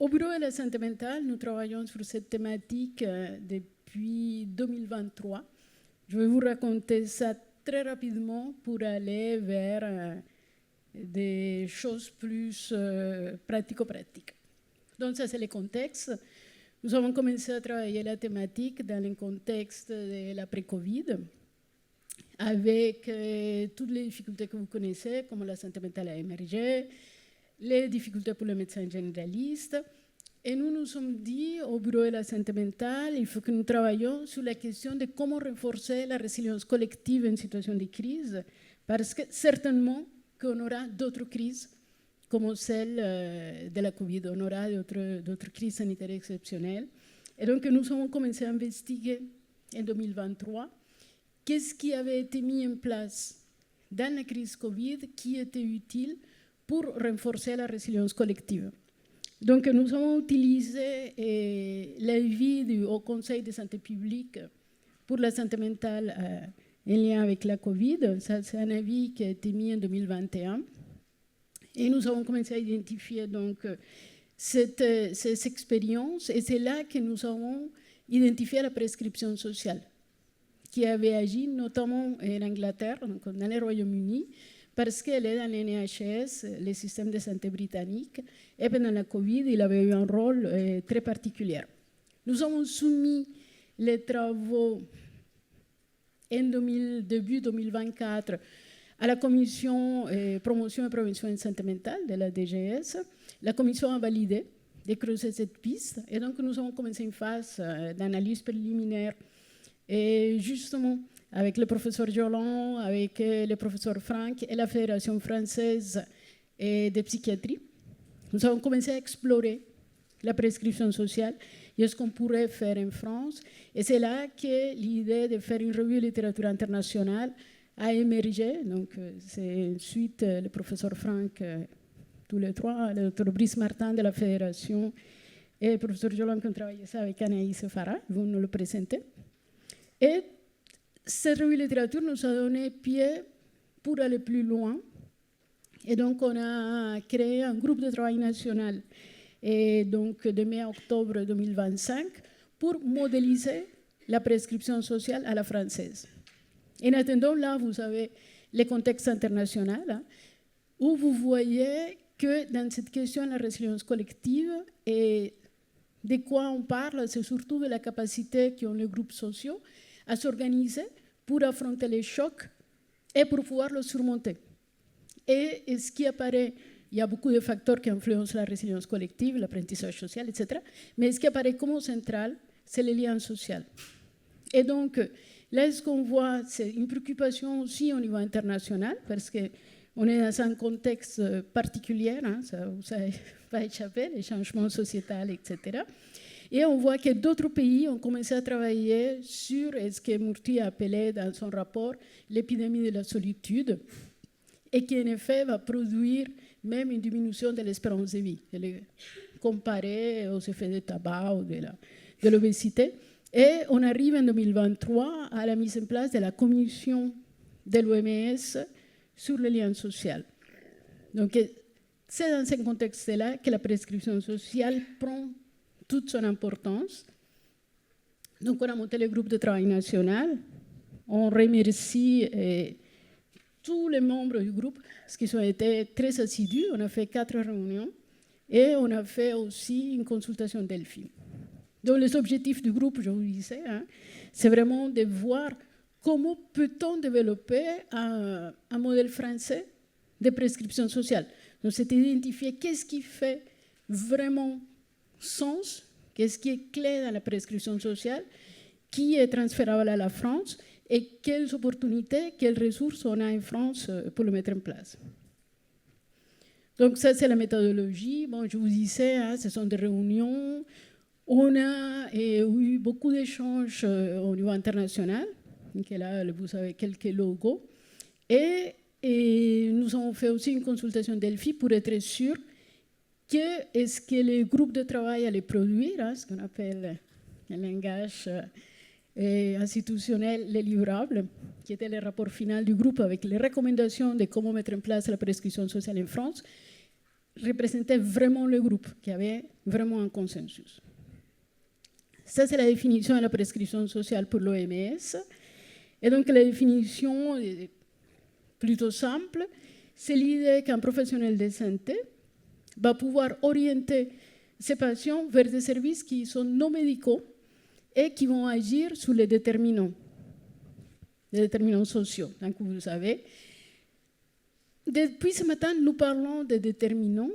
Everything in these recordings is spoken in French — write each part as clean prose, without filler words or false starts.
Au bureau de la santé mentale, nous travaillons sur cette thématique depuis 2023. Je vais vous raconter ça très rapidement pour aller vers des choses plus pratico-pratiques. Donc ça, c'est le contexte. Nous avons commencé à travailler la thématique dans le contexte de l'après-Covid, avec toutes les difficultés que vous connaissez, comme la santé mentale a émergé, les difficultés pour les médecins généralistes. Et nous nous sommes dit, au bureau de la santé mentale, il faut que nous travaillions sur la question de comment renforcer la résilience collective en situation de crise, parce que certainement qu'on aura d'autres crises, comme celle de la Covid, on aura d'autres crises sanitaires exceptionnelles. Et donc nous avons commencé à investiguer en 2023 qu'est-ce qui avait été mis en place dans la crise Covid qui était utile pour renforcer la résilience collective. Donc nous avons utilisé l'avis du Haut Conseil de santé publique pour la santé mentale en lien avec la Covid. Ça, c'est un avis qui a été mis en 2021. Et nous avons commencé à identifier donc ces expériences, et c'est là que nous avons identifié la prescription sociale, qui avait agi notamment en Angleterre, donc dans le Royaume-Uni, parce qu'elle est dans les NHS, le système de santé britannique, et pendant la Covid, il avait eu un rôle très particulier. Nous avons soumis les travaux en début 2024 à la commission promotion et prévention en santé mentale de la DGS. La commission a validé de creuser cette piste, et donc nous avons commencé une phase d'analyse préliminaire, et justement avec le professeur Jolan, avec le professeur Franck et la Fédération française de psychiatrie. Nous avons commencé à explorer la prescription sociale et ce qu'on pourrait faire en France, et c'est là que l'idée de faire une revue de littérature internationale a émergé. Donc, c'est ensuite le professeur Franck, tous les trois, le docteur Brice Martin de la Fédération et le professeur Jolan qui ont travaillé ça avec Anaïs Farah, vous nous le présentez. Et cette revue de littérature nous a donné pied pour aller plus loin. Et donc, on a créé un groupe de travail national, et donc de mai à octobre 2025, pour modéliser la prescription sociale à la française. En attendant, là, vous avez le contexte international, hein, où vous voyez que dans cette question de la résilience collective, et de quoi on parle, c'est surtout de la capacité qu'ont les groupes sociaux à s'organiser pour affronter les chocs et pour pouvoir le surmonter. Et ce qui apparaît, il y a beaucoup de facteurs qui influencent la résilience collective, l'apprentissage social, etc. Mais ce qui apparaît comme central, c'est le lien social. Et donc, là, ce qu'on voit, c'est une préoccupation aussi au niveau international, parce qu'on est dans un contexte particulier, hein, ça vous n'avez pas échappé, les changements sociétals, etc. Et on voit que d'autres pays ont commencé à travailler sur ce que Murthy a appelé dans son rapport l'épidémie de la solitude, et qui en effet va produire même une diminution de l'espérance de vie, comparé aux effets du tabac ou de l'obésité. Et on arrive en 2023 à la mise en place de la commission de l'OMS sur le lien social. Donc, c'est dans ce contexte-là que la prescription sociale prend toute son importance. Donc, on a monté le groupe de travail national. On remercie tous les membres du groupe, parce qu'ils ont été très assidus. On a fait 4 réunions et on a fait aussi une consultation Delphi. Donc, les objectifs du groupe, je vous disais, hein, c'est vraiment de voir comment peut-on développer un modèle français de prescription sociale. Donc, c'est d'identifier qu'est-ce qui fait vraiment sens, qu'est-ce qui est clé dans la prescription sociale, qui est transférable à la France, et quelles opportunités, quelles ressources on a en France pour le mettre en place. Donc ça, c'est la méthodologie. Bon, je vous disais, hein, ce sont des réunions. On a eu beaucoup d'échanges au niveau international. Donc là, vous avez quelques logos. Et nous avons fait aussi une consultation Delphi pour être sûr que est-ce que les groupes de travail allaient produire, hein, ce qu'on appelle un langage institutionnel, les livrables, qui était le rapport final du groupe avec les recommandations de comment mettre en place la prescription sociale en France. représentait vraiment le groupe, qui avait vraiment un consensus. Ça, c'est la définition de la prescription sociale pour l'OMS. Et donc, la définition est plutôt simple. C'est l'idée qu'un professionnel de santé va pouvoir orienter ses patients vers des services qui sont non médicaux et qui vont agir sur les déterminants sociaux. Donc, vous savez, depuis ce matin, nous parlons des déterminants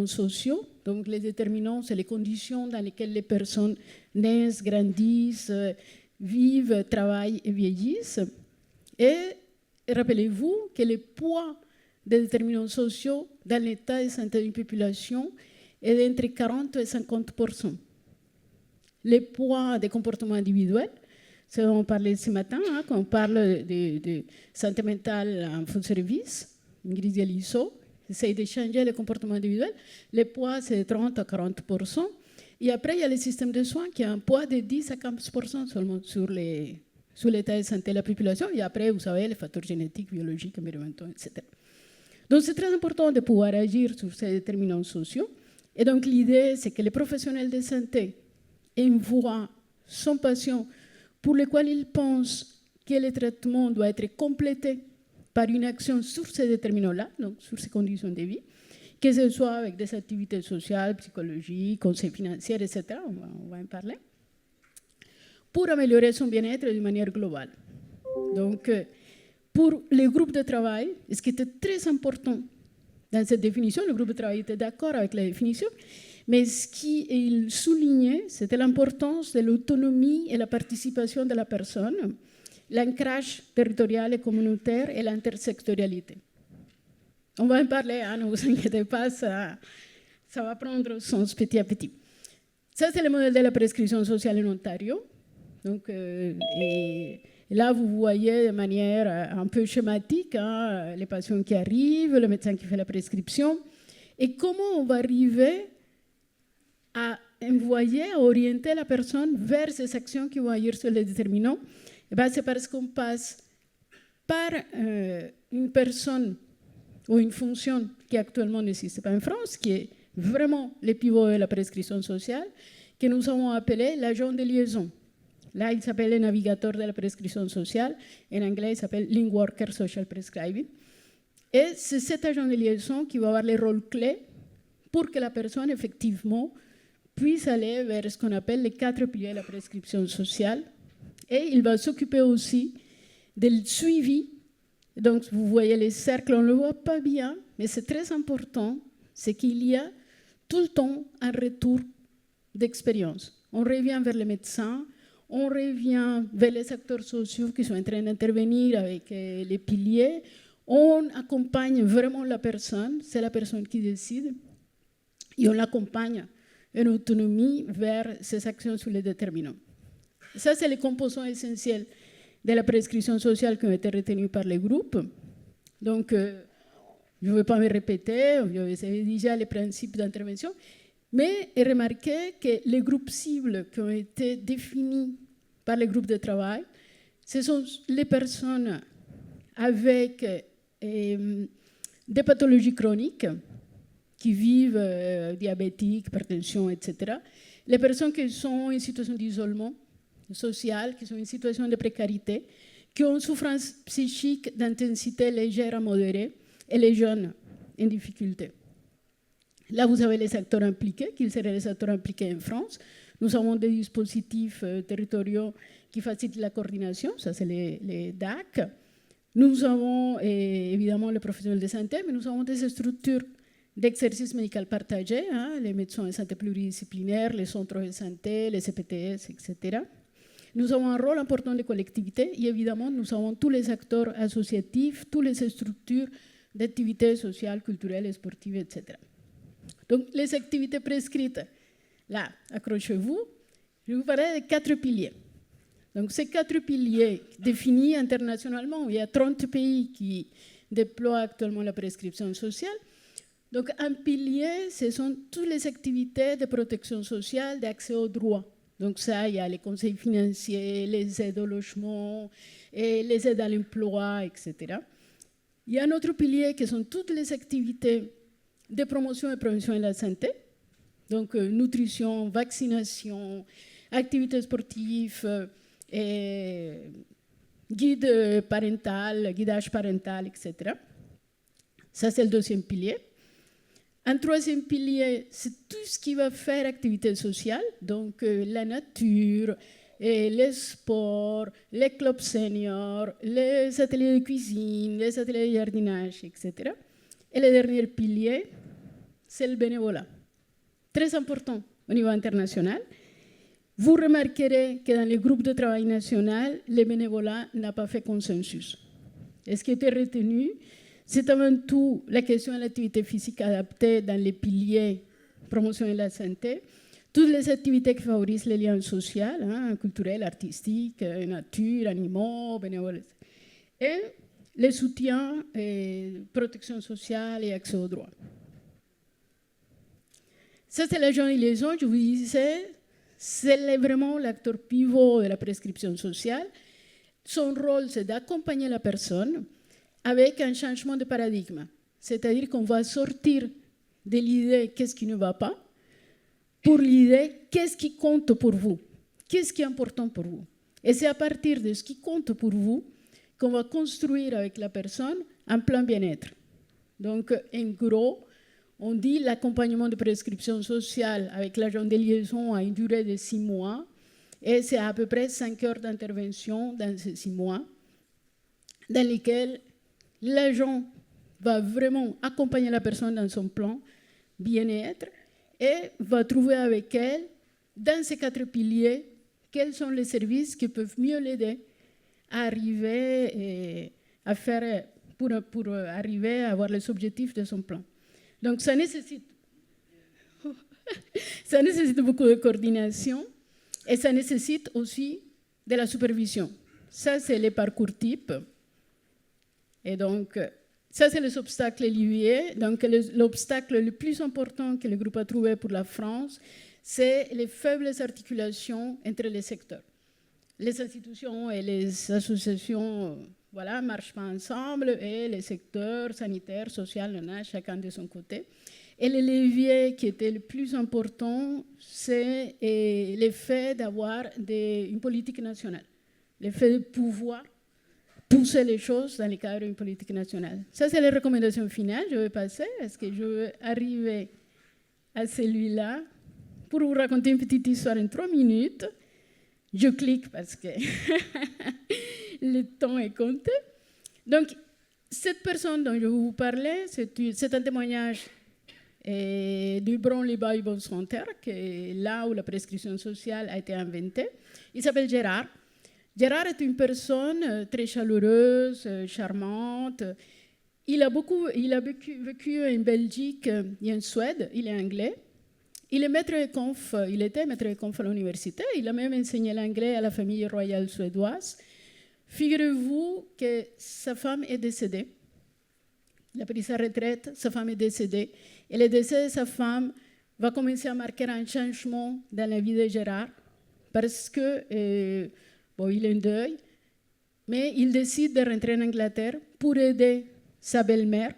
sociaux. Donc, les déterminants, c'est les conditions dans lesquelles les personnes naissent, grandissent, vivent, travaillent et vieillissent. Et rappelez-vous que le poids des déterminants sociaux dans l'état de santé d'une population est d'entre 40 et 50%. Le poids des comportements individuels, c'est ce dont on parlait ce matin, quand on parle de santé mentale en food service, Ingrid Dialiso, essaye de changer le comportement individuel. Le poids, c'est de 30 à 40%. Et après, il y a le système de soins qui a un poids de 10 à 15% seulement sur l'état de santé de la population. Et après, vous savez, les facteurs génétiques, biologiques, environnementaux, etc. Donc, c'est très important de pouvoir agir sur ces déterminants sociaux. Et donc, l'idée, c'est que les professionnels de santé envoient son patient pour lequel ils pensent que le traitement doit être complété par une action sur ces déterminants-là, donc sur ces conditions de vie, que ce soit avec des activités sociales, psychologiques, conseils financiers, etc., on va en parler, pour améliorer son bien-être de manière globale. Donc, pour les groupes de travail, ce qui était très important dans cette définition, le groupe de travail était d'accord avec la définition, mais ce qu'il soulignait, c'était l'importance de l'autonomie et la participation de la personne, l'ancrage territorial et communautaire et l'intersectorialité. On va en parler, ne vous inquiétez pas, ça va prendre sens petit à petit. Ça, c'est le modèle de la prescription sociale en Ontario. Donc, et là, vous voyez de manière un peu schématique les patients qui arrivent, le médecin qui fait la prescription, et comment on va arriver à envoyer, à orienter la personne vers ces actions qui vont agir sur les déterminants. C'est parce qu'on passe par une personne ou une fonction qui actuellement n'existe pas en France, qui est vraiment le pivot de la prescription sociale, que nous avons appelé l'agent de liaison. Là, il s'appelle le navigateur de la prescription sociale. En anglais, il s'appelle Link Worker Social Prescribing. Et c'est cet agent de liaison qui va avoir les rôles clés pour que la personne, effectivement, puisse aller vers ce qu'on appelle les 4 piliers de la prescription sociale. Et il va s'occuper aussi du suivi. Donc, vous voyez les cercles, on ne le voit pas bien, mais c'est très important, c'est qu'il y a tout le temps un retour d'expérience. On revient vers les médecins, on revient vers les acteurs sociaux qui sont en train d'intervenir avec les piliers, on accompagne vraiment la personne, c'est la personne qui décide, et on l'accompagne en autonomie vers ces actions sur les déterminants. Ça, c'est les composants essentiels de la prescription sociale qui ont été retenus par les groupes. Donc, je ne vais pas me répéter, vous savez déjà les principes d'intervention, mais remarquez que les groupes cibles qui ont été définis par les groupes de travail, ce sont les personnes avec des pathologies chroniques, qui vivent diabétiques, hypertension, etc. Les personnes qui sont en situation d'isolement social, qui sont en situation de précarité, qui ont une souffrance psychique d'intensité légère à modérée, et les jeunes en difficulté. Là, vous avez les acteurs impliqués, qui seraient les acteurs impliqués en France. Nous avons des dispositifs territoriaux qui facilitent la coordination, ça c'est les DAC. Nous avons évidemment les professionnels de santé, mais nous avons des structures d'exercice médical partagé, les médecins de santé pluridisciplinaires, les centres de santé, les CPTS, etc. Nous avons un rôle important de collectivité et évidemment, nous avons tous les acteurs associatifs, toutes les structures d'activités sociales, culturelles, sportives, etc. Donc, les activités prescrites, là, accrochez-vous, je vais vous parler de 4 piliers. Donc, ces 4 piliers définis internationalement, il y a 30 pays qui déploient actuellement la prescription sociale. Donc, un pilier, ce sont toutes les activités de protection sociale, d'accès aux droits. Donc, ça, il y a les conseils financiers, les aides au logement, et les aides à l'emploi, etc. Il y a un autre pilier qui sont toutes les activités de promotion et prévention de la santé. Donc, nutrition, vaccination, activités sportives, guide parental, guidage parental, etc. Ça, c'est le deuxième pilier. Un troisième pilier, c'est tout ce qui va faire activité sociale, donc la nature, et les sports, les clubs seniors, les ateliers de cuisine, les ateliers de jardinage, etc. Et le dernier pilier, c'est le bénévolat. Très important au niveau international. Vous remarquerez que dans les groupes de travail national, le bénévolat n'a pas fait consensus. Et ce qui était retenu, c'est avant tout la question de l'activité physique adaptée dans les piliers promotion de la santé, toutes les activités qui favorisent les liens sociaux, culturels, artistiques, nature, animaux, bénévoles, et le soutien, protection sociale et accès aux droits. Ça, c'est l'agent de liaison, je vous disais, c'est vraiment l'acteur pivot de la prescription sociale. Son rôle, c'est d'accompagner la personne avec un changement de paradigme. C'est-à-dire qu'on va sortir de l'idée qu'est-ce qui ne va pas pour l'idée qu'est-ce qui compte pour vous, qu'est-ce qui est important pour vous. Et c'est à partir de ce qui compte pour vous qu'on va construire avec la personne un plan bien-être. Donc, en gros, on dit l'accompagnement de prescription sociale avec l'agent de liaison a une durée de 6 mois et c'est à peu près 5 heures d'intervention dans ces 6 mois dans lesquels l'agent va vraiment accompagner la personne dans son plan bien-être et va trouver avec elle, dans ces 4 piliers, quels sont les services qui peuvent mieux l'aider à arriver à faire, pour arriver à avoir les objectifs de son plan. Donc ça nécessite beaucoup de coordination et ça nécessite aussi de la supervision. Ça, c'est les parcours types. Et donc, ça, c'est les obstacles liés. Donc, l'obstacle le plus important que le groupe a trouvé pour la France, c'est les faibles articulations entre les secteurs. Les institutions et les associations ne marchent pas ensemble et les secteurs sanitaires, sociaux, en a chacun de son côté. Et le levier qui était le plus important, c'est le fait d'avoir une politique nationale, le fait de pouvoir pousser les choses dans le cadre d'une politique nationale. Ça, c'est les recommandations finales. Je vais passer. Est-ce que je vais arriver à celui-là pour vous raconter une petite histoire en 3 minutes. Je clique parce que le temps est compté. Donc, cette personne dont je vais vous parler, c'est un témoignage du Brownlee Bible Center, qui est là où la prescription sociale a été inventée. Il s'appelle Gérard. Gérard est une personne très chaleureuse, charmante. Il a vécu en Belgique et en Suède. Il est anglais. Il était maître de conf à l'université. Il a même enseigné l'anglais à la famille royale suédoise. Figurez-vous que sa femme est décédée. Il a pris sa retraite, sa femme est décédée. Et le décès de sa femme va commencer à marquer un changement dans la vie de Gérard parce que, il est en deuil, mais il décide de rentrer en Angleterre pour aider sa belle-mère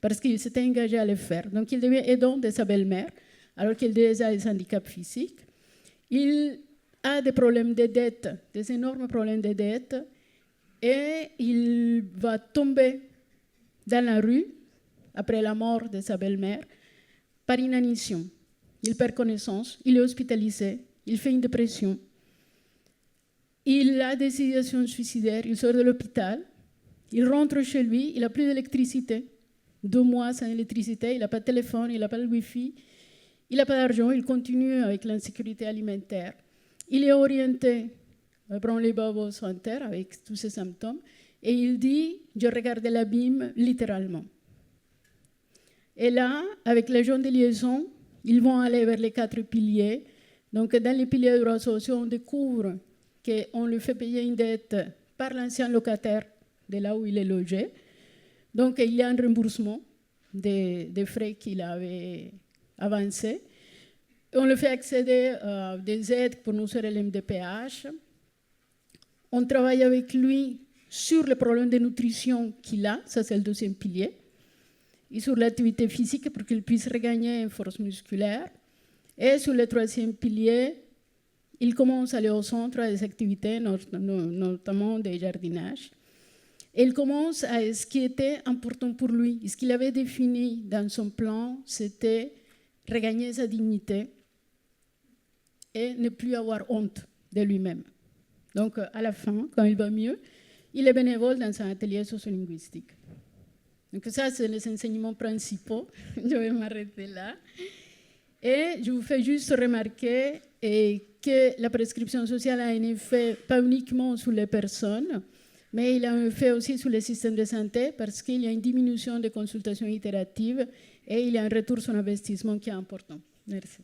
parce qu'il s'était engagé à le faire. Donc, il devient aidant de sa belle-mère alors qu'il a déjà des handicaps physiques. Il a des problèmes de dette, des énormes problèmes de dette, et il va tomber dans la rue après la mort de sa belle-mère par inanition. Il perd connaissance, il est hospitalisé, il fait une dépression. Il a des idéations suicidaires, il sort de l'hôpital, il rentre chez lui, il n'a plus d'électricité. 2 mois sans électricité, il n'a pas de téléphone, il n'a pas de Wi-Fi, il n'a pas d'argent, il continue avec l'insécurité alimentaire. Il est orienté à Brownlee Bible Center avec tous ces symptômes et il dit « je regardais l'abîme littéralement ». Et là, avec les gens de liaison, ils vont aller vers les 4 piliers. Donc, dans les piliers de droits sociaux, on découvre qu'on lui fait payer une dette par l'ancien locataire de là où il est logé. Donc, il y a un remboursement des frais qu'il avait avancés. On le fait accéder à des aides pour nous faire l'MDPH. On travaille avec lui sur le problème de nutrition qu'il a, ça c'est le 2e pilier. et sur l'activité physique pour qu'il puisse regagner une force musculaire. Et sur le troisième pilier, il commence à aller au centre des activités, notamment des jardinages. Et il commence à ce qui était important pour lui. Ce qu'il avait défini dans son plan, c'était regagner sa dignité et ne plus avoir honte de lui-même. Donc, à la fin, quand il va mieux, il est bénévole dans un atelier sociolinguistique. Donc, ça, c'est les enseignements principaux. Je vais m'arrêter là. Et je vous fais juste remarquer que la prescription sociale a un effet pas uniquement sur les personnes, mais il a un effet aussi sur le système de santé parce qu'il y a une diminution des consultations itératives et il y a un retour sur investissement qui est important. Merci.